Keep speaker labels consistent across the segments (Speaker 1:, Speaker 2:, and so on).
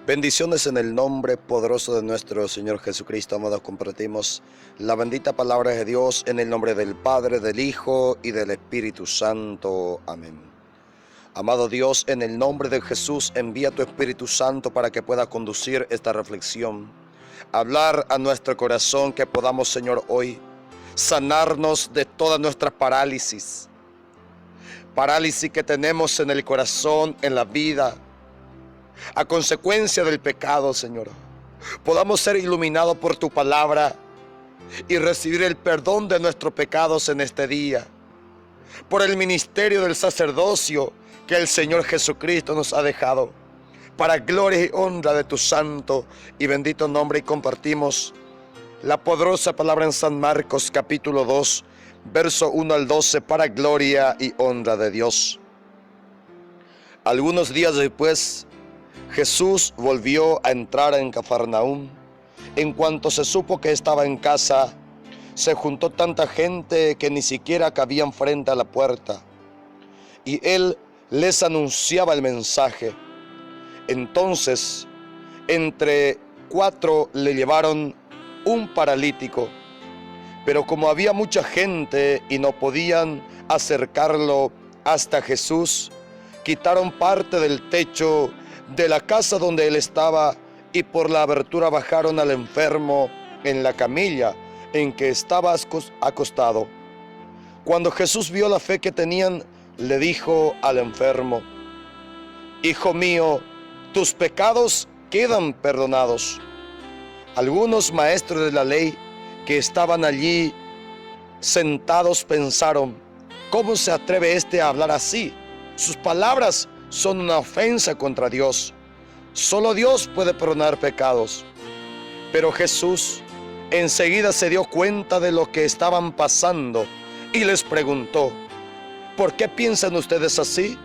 Speaker 1: Bendiciones en el nombre poderoso de nuestro Señor Jesucristo. Amados, compartimos la bendita palabra de Dios en el nombre del Padre, del Hijo y del Espíritu Santo. Amén. Amado Dios, en el nombre de Jesús, envía tu Espíritu Santo para que pueda conducir esta reflexión, hablar a nuestro corazón, que podamos, Señor, hoy sanarnos de toda nuestra parálisis que tenemos en el corazón, en la vida, a consecuencia del pecado, Señor. Podamos ser iluminados por tu palabra y recibir el perdón de nuestros pecados en este día, por el ministerio del sacerdocio que el Señor Jesucristo nos ha dejado, para gloria y honra de tu santo y bendito nombre. Y compartimos la poderosa palabra en San Marcos capítulo 2, verso 1 al 12, para gloria y honra de Dios. Algunos días después, Jesús volvió a entrar en Cafarnaúm. En cuanto se supo que estaba en casa, se juntó tanta gente que ni siquiera cabían frente a la puerta, y él les anunciaba el mensaje. Entonces, entre 4 le llevaron un paralítico, pero como había mucha gente y no podían acercarlo hasta Jesús, quitaron parte del techo de la casa donde él estaba, y por la abertura bajaron al enfermo en la camilla en que estaba acostado. Cuando Jesús vio la fe que tenían, le dijo al enfermo: Hijo mío, tus pecados quedan perdonados. Algunos maestros de la ley que estaban allí sentados pensaron: ¿cómo se atreve este a hablar así? Sus palabras son una ofensa contra Dios. Solo Dios puede perdonar pecados. Pero Jesús enseguida se dio cuenta de lo que estaban pasando y les preguntó: ¿por qué piensan ustedes así?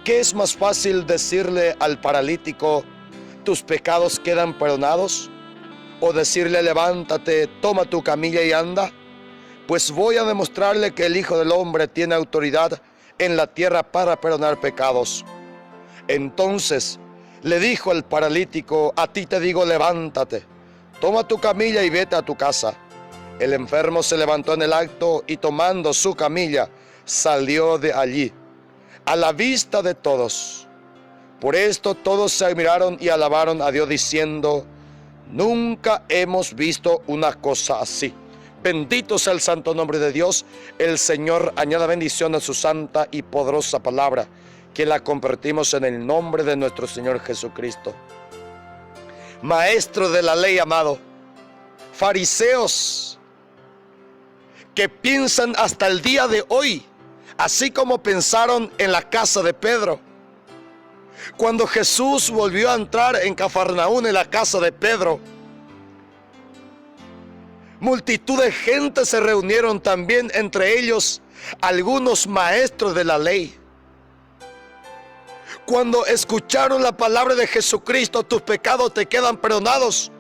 Speaker 1: ¿Qué es más fácil decirle al paralítico: tus pecados quedan perdonados? ¿O decirle: levántate, toma tu camilla y anda? Pues voy a demostrarle que el Hijo del Hombre tiene autoridad en la tierra para perdonar pecados. Entonces le dijo al paralítico: a ti te digo, levántate, toma tu camilla y vete a tu casa. El enfermo se levantó en el acto y, tomando su camilla, salió de allí a la vista de todos. Por esto todos se admiraron y alabaron a Dios, diciendo: nunca hemos visto una cosa así. Bendito sea el santo nombre de Dios. El Señor añada bendición a su santa y poderosa palabra, que la compartimos en el nombre de nuestro Señor Jesucristo. Maestro de la ley, amado, fariseos que piensan hasta el día de hoy, así como pensaron en la casa de Pedro. Cuando Jesús volvió a entrar en Cafarnaúm, en la casa de Pedro, multitud de gente se reunieron, también entre ellos algunos maestros de la ley. Cuando escucharon la palabra de Jesucristo: tus pecados te quedan perdonados,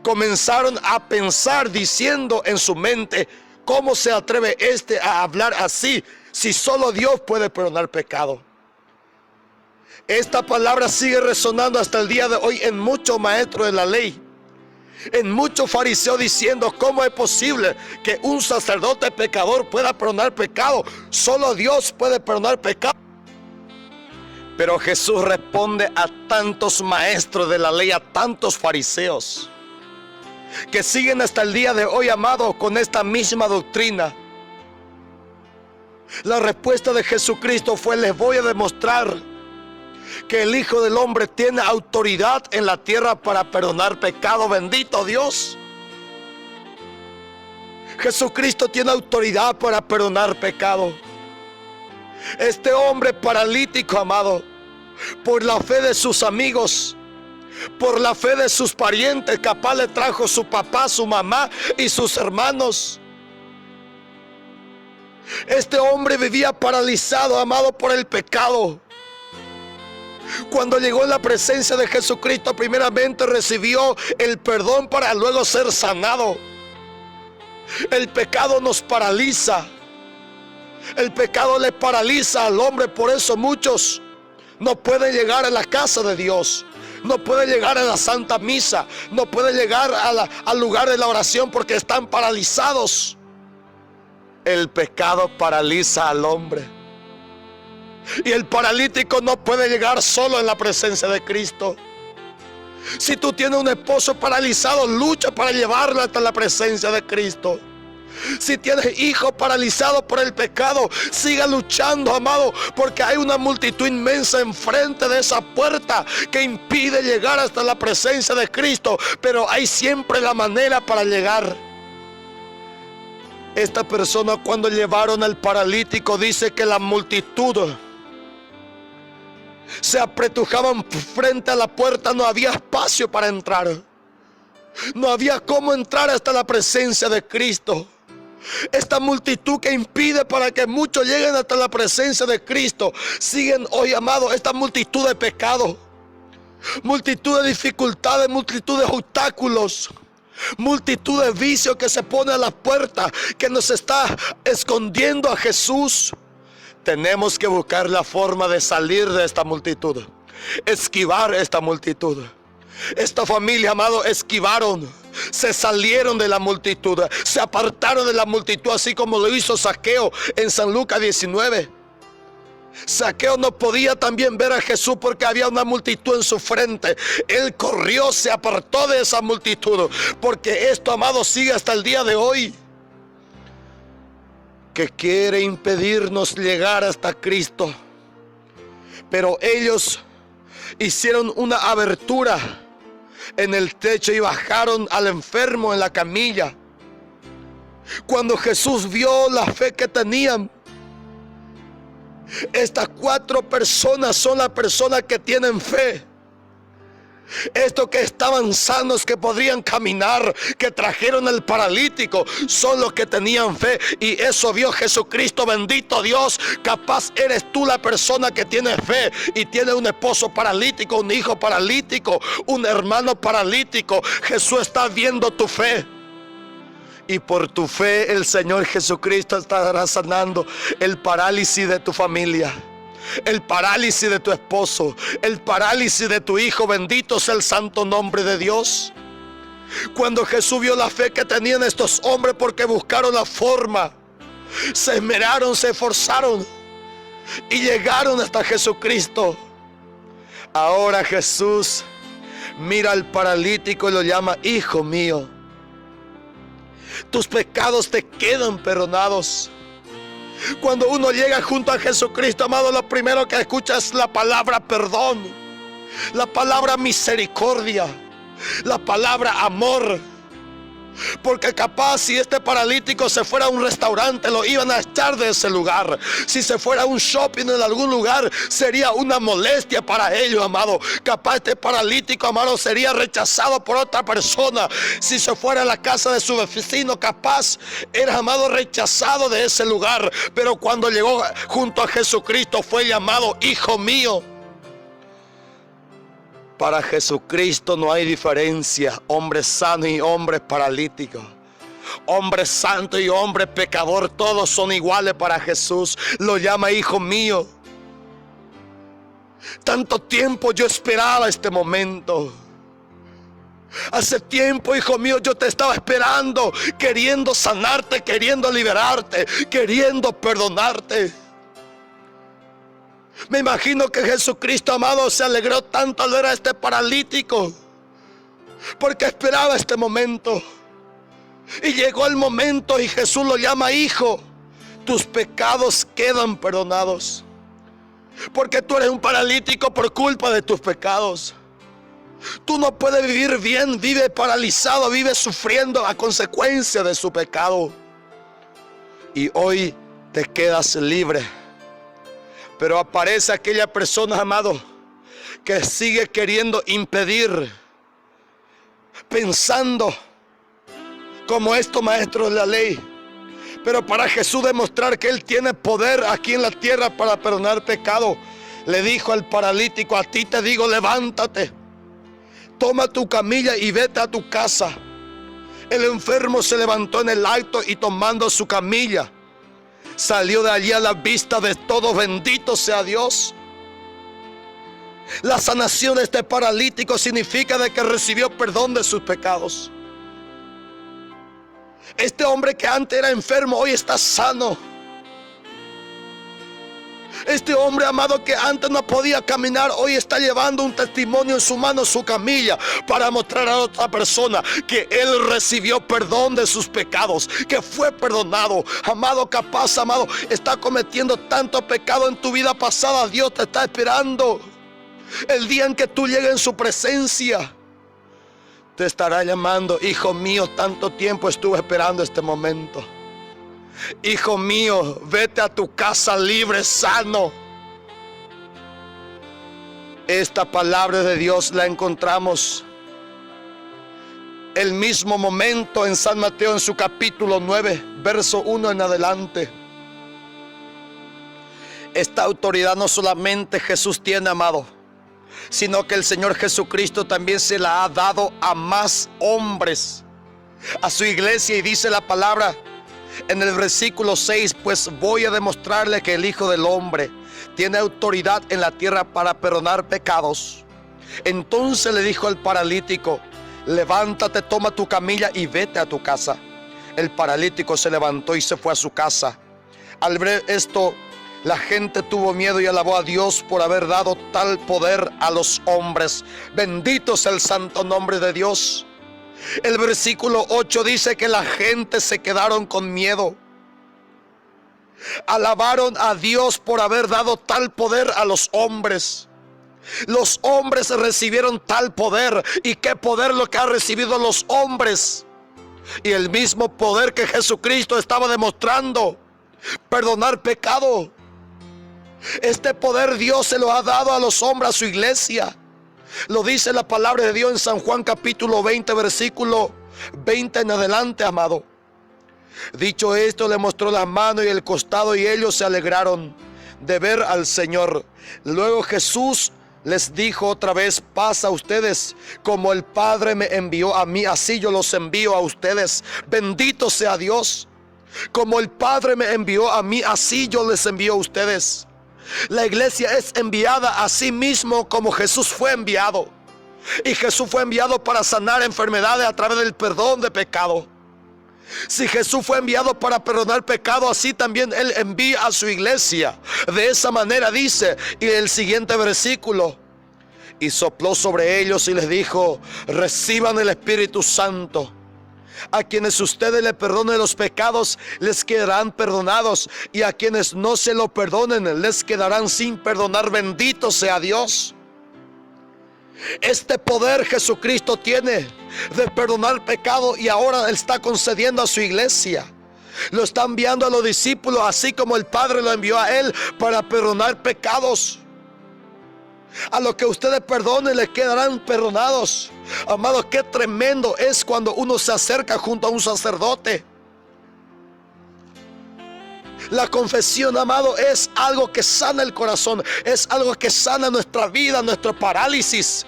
Speaker 1: comenzaron a pensar, diciendo en su mente: ¿cómo se atreve este a hablar así, si solo Dios puede perdonar pecado? Esta palabra sigue resonando hasta el día de hoy en muchos maestros de la ley, en muchos fariseos, diciendo: ¿cómo es posible que un sacerdote pecador pueda perdonar pecado? Solo Dios puede perdonar pecado. Pero Jesús responde a tantos maestros de la ley, a tantos fariseos que siguen hasta el día de hoy, amados, con esta misma doctrina. La respuesta de Jesucristo fue: les voy a demostrar que el Hijo del Hombre tiene autoridad en la tierra para perdonar pecado. Bendito Dios. Jesucristo tiene autoridad para perdonar pecado. Este hombre paralítico, amado, por la fe de sus amigos, por la fe de sus parientes, capaz le trajo su papá, su mamá y sus hermanos. Este hombre vivía paralizado, amado, por el pecado. Cuando llegó en la presencia de Jesucristo, primeramente recibió el perdón para luego ser sanado. El pecado nos paraliza. El pecado le paraliza al hombre. Por eso muchos no pueden llegar a la casa de Dios, no pueden llegar a la Santa Misa, no pueden llegar al lugar de la oración porque están paralizados. El pecado paraliza al hombre. Y el paralítico no puede llegar solo en la presencia de Cristo. Si tú tienes un esposo paralizado, lucha para llevarlo hasta la presencia de Cristo. Si tienes hijos paralizados por el pecado, siga luchando, amado, porque hay una multitud inmensa enfrente de esa puerta que impide llegar hasta la presencia de Cristo, pero hay siempre la manera para llegar. Esta persona, cuando llevaron al paralítico, dice que la multitud se apretujaban frente a la puerta, no había espacio para entrar. No había cómo entrar hasta la presencia de Cristo. Esta multitud que impide para que muchos lleguen hasta la presencia de Cristo, siguen hoy, amado, esta multitud de pecado, multitud de dificultades, multitud de obstáculos, multitud de vicios que se pone a la puerta, que nos está escondiendo a Jesús. Tenemos que buscar la forma de salir de esta multitud, esquivar esta multitud. Esta familia, amado, esquivaron, se salieron de la multitud, se apartaron de la multitud, así como lo hizo Zaqueo en San Lucas 19. Zaqueo no podía también ver a Jesús porque había una multitud en su frente. Él corrió, se apartó de esa multitud, porque esto, amado, sigue hasta el día de hoy, que quiere impedirnos llegar hasta Cristo. Pero ellos hicieron una abertura en el techo y bajaron al enfermo en la camilla. Cuando Jesús vio la fe que tenían, estas 4 personas son las personas que tienen fe. Estos que estaban sanos, que podrían caminar, que trajeron el paralítico, son los que tenían fe. Y eso vio Jesucristo. Bendito Dios. Capaz eres tú la persona que tiene fe y tiene un esposo paralítico, un hijo paralítico, un hermano paralítico. Jesús está viendo tu fe. Y por tu fe el Señor Jesucristo estará sanando el parálisis de tu familia, el parálisis de tu esposo, el parálisis de tu hijo. Bendito sea el santo nombre de Dios. Cuando Jesús vio la fe que tenían estos hombres, porque buscaron la forma, se esmeraron, se esforzaron y llegaron hasta Jesucristo. Ahora Jesús mira al paralítico y lo llama: hijo mío, tus pecados te quedan perdonados. Cuando uno llega junto a Jesucristo, amado, lo primero que escucha es la palabra perdón, la palabra misericordia, la palabra amor. Porque capaz si este paralítico se fuera a un restaurante, lo iban a echar de ese lugar. Si se fuera a un shopping en algún lugar, sería una molestia para ellos, amado. Capaz este paralítico, amado, sería rechazado por otra persona. Si se fuera a la casa de su vecino, capaz era, amado, rechazado de ese lugar. Pero cuando llegó junto a Jesucristo, fue llamado hijo mío. Para Jesucristo no hay diferencia, hombre sano y hombre paralítico, hombre santo y hombre pecador, todos son iguales para Jesús. Lo llama hijo mío. Tanto tiempo yo esperaba este momento. Hace tiempo, hijo mío, yo te estaba esperando, queriendo sanarte, queriendo liberarte, queriendo perdonarte. Me imagino que Jesucristo, amado, se alegró tanto al ver a este paralítico, porque esperaba este momento. Y llegó el momento y Jesús lo llama hijo. Tus pecados quedan perdonados. Porque tú eres un paralítico por culpa de tus pecados. Tú no puedes vivir bien, vive paralizado, vive sufriendo a consecuencia de su pecado. Y hoy te quedas libre. Pero aparece aquella persona, amado, que sigue queriendo impedir, pensando como estos maestros de la ley. Pero para Jesús demostrar que Él tiene poder aquí en la tierra para perdonar pecado, le dijo al paralítico: a ti te digo, levántate, toma tu camilla y vete a tu casa. El enfermo se levantó en el acto y tomando su camilla, salió de allí a la vista de todos. Bendito sea Dios. La sanación de este paralítico significa de que recibió perdón de sus pecados. Este hombre que antes era enfermo hoy está sano. Este hombre, amado, que antes no podía caminar, hoy está llevando un testimonio en su mano, su camilla, para mostrar a otra persona que él recibió perdón de sus pecados, que fue perdonado. Amado, capaz, amado, está cometiendo tanto pecado en tu vida pasada. Dios te está esperando. El día en que tú llegues en su presencia, te estará llamando: hijo mío, tanto tiempo estuve esperando este momento. Hijo mío, vete a tu casa libre, sano. Esta palabra de Dios la encontramos el mismo momento en San Mateo, en su capítulo 9, verso 1 en adelante. Esta autoridad no solamente Jesús tiene, amado, sino que el Señor Jesucristo también se la ha dado a más hombres, a su iglesia. Y dice la palabra en el versículo 6: pues voy a demostrarle que el Hijo del Hombre tiene autoridad en la tierra para perdonar pecados. Entonces le dijo al paralítico: levántate, toma tu camilla y vete a tu casa. El paralítico se levantó y se fue a su casa. Al ver esto, la gente tuvo miedo y alabó a Dios por haber dado tal poder a los hombres. Bendito sea el santo nombre de Dios. El versículo 8 dice que la gente se quedaron con miedo. Alabaron a Dios por haber dado tal poder a los hombres. Los hombres recibieron tal poder. ¿Y qué poder lo que han recibido los hombres? Y el mismo poder que Jesucristo estaba demostrando: perdonar pecado. Este poder Dios se lo ha dado a los hombres, a su iglesia. Lo dice la palabra de Dios en San Juan capítulo 20, versículo 20 en adelante, amado. Dicho esto, le mostró las manos y el costado, y ellos se alegraron de ver al Señor. Luego Jesús les dijo otra vez: paz a ustedes. Como el Padre me envió a mí, así yo los envío a ustedes. Bendito sea Dios. Como el Padre me envió a mí, así yo les envío a ustedes. La iglesia es enviada a sí mismo como Jesús fue enviado. Y Jesús fue enviado para sanar enfermedades a través del perdón de pecado. Si Jesús fue enviado para perdonar pecado, así también Él envía a su iglesia. De esa manera dice, y el siguiente versículo: y sopló sobre ellos y les dijo: reciban el Espíritu Santo. A quienes ustedes le perdonen los pecados, les quedarán perdonados, y a quienes no se lo perdonen, les quedarán sin perdonar. Bendito sea Dios. Este poder Jesucristo tiene de perdonar pecado, y ahora está concediendo a su iglesia. Lo está enviando a los discípulos, así como el Padre lo envió a Él para perdonar pecados. A lo que ustedes perdonen, les quedarán perdonados. Amados, qué tremendo es cuando uno se acerca junto a un sacerdote. La confesión, amado, es algo que sana el corazón. Es algo que sana nuestra vida, nuestra parálisis.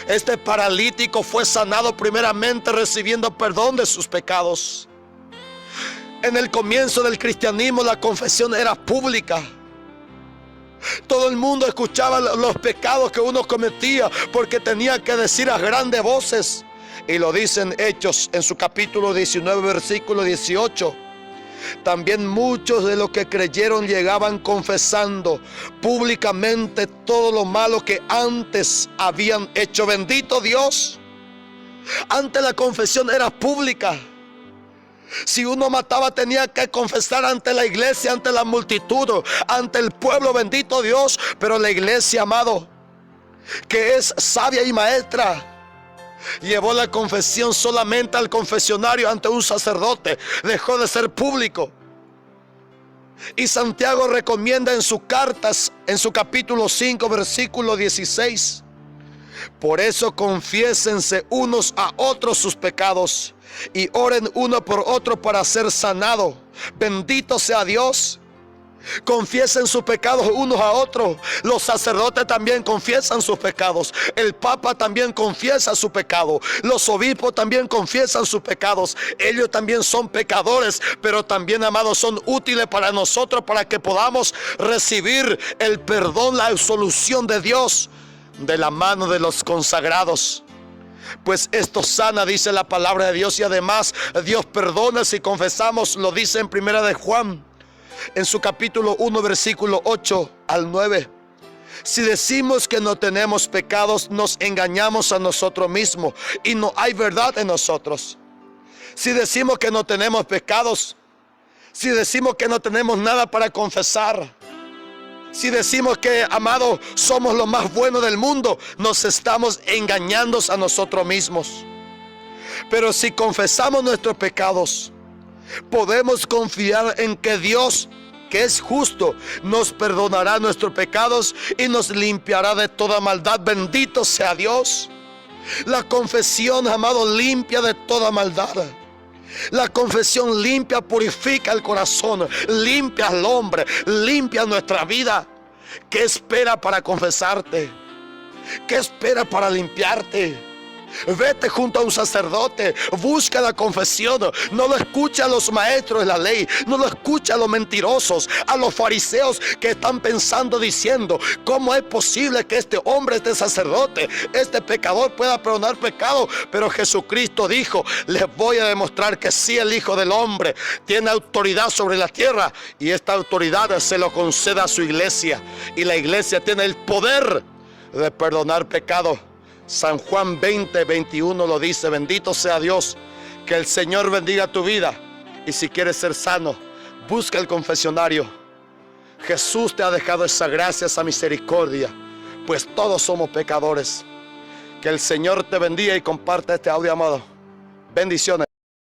Speaker 1: Este paralítico fue sanado primeramente recibiendo perdón de sus pecados. En el comienzo del cristianismo, la confesión era pública. Todo el mundo escuchaba los pecados que uno cometía, porque tenía que decir a grandes voces. Y lo dicen Hechos en su capítulo 19, versículo 18. También muchos de los que creyeron llegaban confesando públicamente todo lo malo que antes habían hecho. Bendito Dios. Antes la confesión era pública. Si uno mataba, tenía que confesar ante la iglesia, ante la multitud, ante el pueblo. Bendito Dios. Pero la iglesia, amado, que es sabia y maestra, llevó la confesión solamente al confesionario ante un sacerdote. Dejó de ser público. Y Santiago recomienda en sus cartas, en su capítulo 5, versículo 16: por eso confiésense unos a otros sus pecados y oren uno por otro para ser sanado. Bendito sea Dios. Confiesen sus pecados unos a otros. Los sacerdotes también confiesan sus pecados. El Papa también confiesa su pecado. Los obispos también confiesan sus pecados. Ellos también son pecadores, pero también, amados, son útiles para nosotros, para que podamos recibir el perdón, la absolución de Dios de la mano de los consagrados. Pues esto sana, dice la palabra de Dios, y además Dios perdona si confesamos, lo dice en Primera de Juan, en su capítulo 1, versículo 8 al 9. Si decimos que no tenemos pecados, nos engañamos a nosotros mismos y no hay verdad en nosotros. Si decimos que no tenemos pecados, si decimos que no tenemos nada para confesar, si decimos que, amado, somos lo más bueno del mundo, nos estamos engañando a nosotros mismos. Pero si confesamos nuestros pecados, podemos confiar en que Dios, que es justo, nos perdonará nuestros pecados y nos limpiará de toda maldad. Bendito sea Dios. La confesión, amado, limpia de toda maldad. La confesión limpia, purifica el corazón, limpia al hombre, limpia nuestra vida. ¿Qué espera para confesarte? ¿Qué espera para limpiarte? Vete junto a un sacerdote, busca la confesión. No lo escucha a los maestros de la ley, no lo escucha a los mentirosos, a los fariseos que están pensando, diciendo: ¿cómo es posible que este hombre, este sacerdote, este pecador pueda perdonar pecado? Pero Jesucristo dijo: les voy a demostrar que sí, el Hijo del Hombre tiene autoridad sobre la tierra, y esta autoridad se lo concede a su iglesia, y la iglesia tiene el poder de perdonar pecado. San Juan 20, 21 lo dice. Bendito sea Dios. Que el Señor bendiga tu vida. Y si quieres ser sano, busca el confesionario. Jesús te ha dejado esa gracia, esa misericordia, pues todos somos pecadores. Que el Señor te bendiga y comparte este audio, amado. Bendiciones.